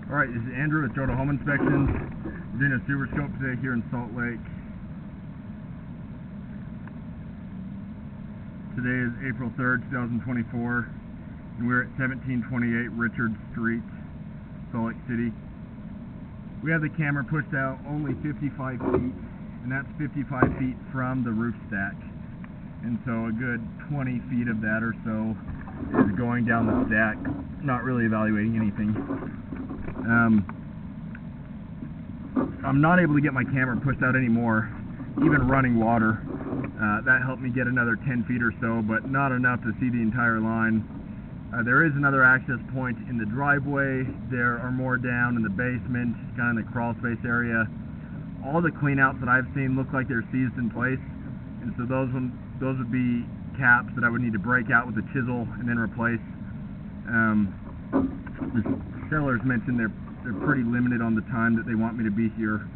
Alright, this is Andrew with Jodo Home Inspections. We're doing a super scope today here in Salt Lake. Today is April 3rd, 2024, and we're at 1728 Richard Street, Salt Lake City. We have the camera pushed out only 55 feet, and that's 55 feet from the roof stack. And so a good 20 feet of that or so is going down the stack, not really evaluating anything. I'm not able to get my camera pushed out anymore, even running water. That helped me get another 10 feet or so, but not enough to see the entire line. There is another access point in the driveway. There are more down in the basement, kind of in the crawl space area. All the cleanouts that I've seen look like they're seized in place, and so those would be caps that I would need to break out with a chisel and then replace. The sellers mentioned they're pretty limited on the time that they want me to be here.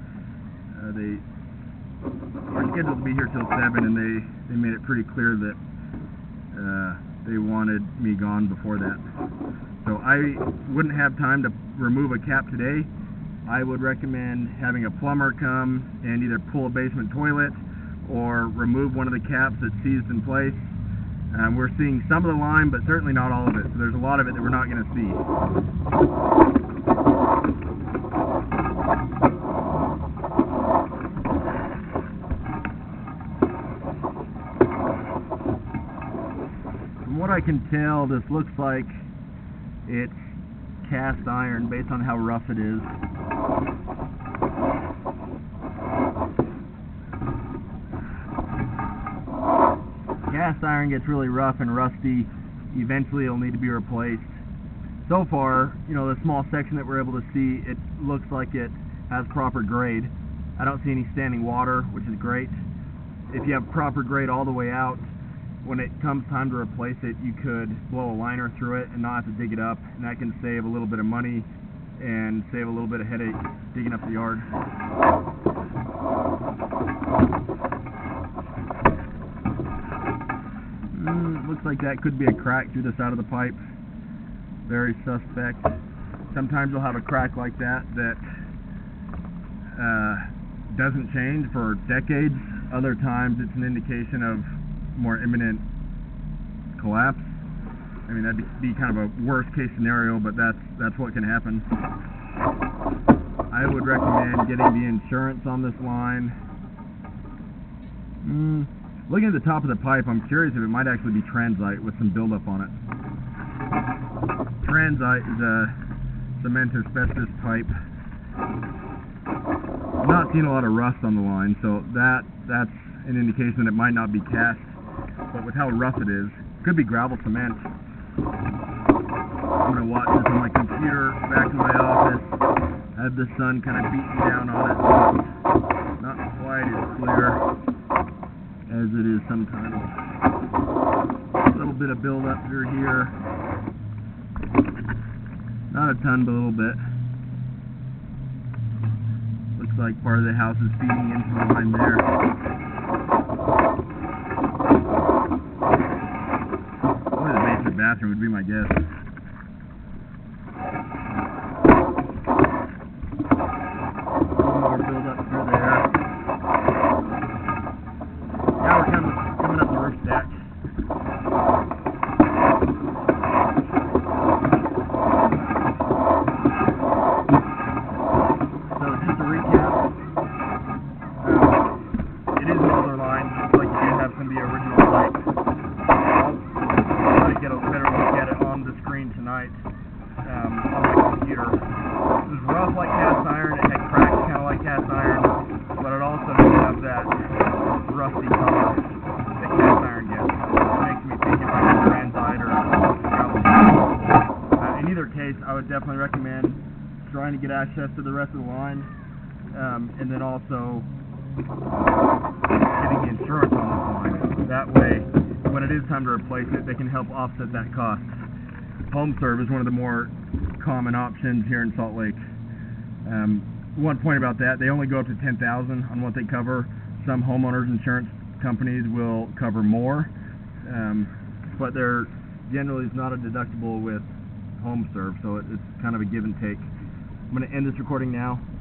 They are scheduled to be here till 7, and they made it pretty clear that they wanted me gone before that. So I wouldn't have time to remove a cap today. I would recommend having a plumber come and either pull a basement toilet or remove one of the caps that's seized in place. We're seeing some of the line, but certainly not all of it. So there's a lot of it that we're not going to see. From what I can tell, this looks like it's cast iron based on how rough it is. Cast iron gets really rough and rusty. Eventually it'll need to be replaced. So far, the small section that we're able to see, it looks like it has proper grade. I don't see any standing water, which is great. If you have proper grade all the way out, when it comes time to replace it, you could blow a liner through it and not have to dig it up, and that can save a little bit of money and save a little bit of headache digging up the yard. Looks like that could be a crack through the side of the pipe. Very suspect. Sometimes you'll have a crack like that doesn't change for decades. Other times it's an indication of more imminent collapse. I mean, that'd be kind of a worst case scenario, but that's what can happen. I would recommend getting the insurance on this line. Looking at the top of the pipe, I'm curious if it might actually be transite with some buildup on it. Transite is a cement asbestos pipe. I'm not seeing a lot of rust on the line, so that's an indication that it might not be cast. But with how rough it is, it could be gravel cement. I'm going to watch this on my computer back in my office. I have the sun kind of beating down on it, so it's not quite as clear as it is sometimes. A little bit of buildup through here. Not a ton, but a little bit. Looks like part of the house is feeding into the line there. Probably the basement bathroom would be my guess. More buildup through there. Now we're coming up the roof stack. So just to recap, it is an older line. Looks like you do have some of the original pipe. I'll try to get a better look at it on the screen tonight on my computer. It was rough like cast iron. It had cracks kind of like cast iron, but it also didn't have that rusty color that cast iron gets. It makes me think it might be transite or gravel. In either case, I would definitely recommend trying to get access to the rest of the line, and then also getting the insurance on this line. That way, when it is time to replace it, they can help offset that cost. HomeServe is one of the more common options here in Salt Lake. One point about that, they only go up to $10,000 on what they cover. Some homeowners insurance companies will cover more, but there generally is not a deductible with HomeServe, so it's kind of a give and take. I'm going to end this recording now.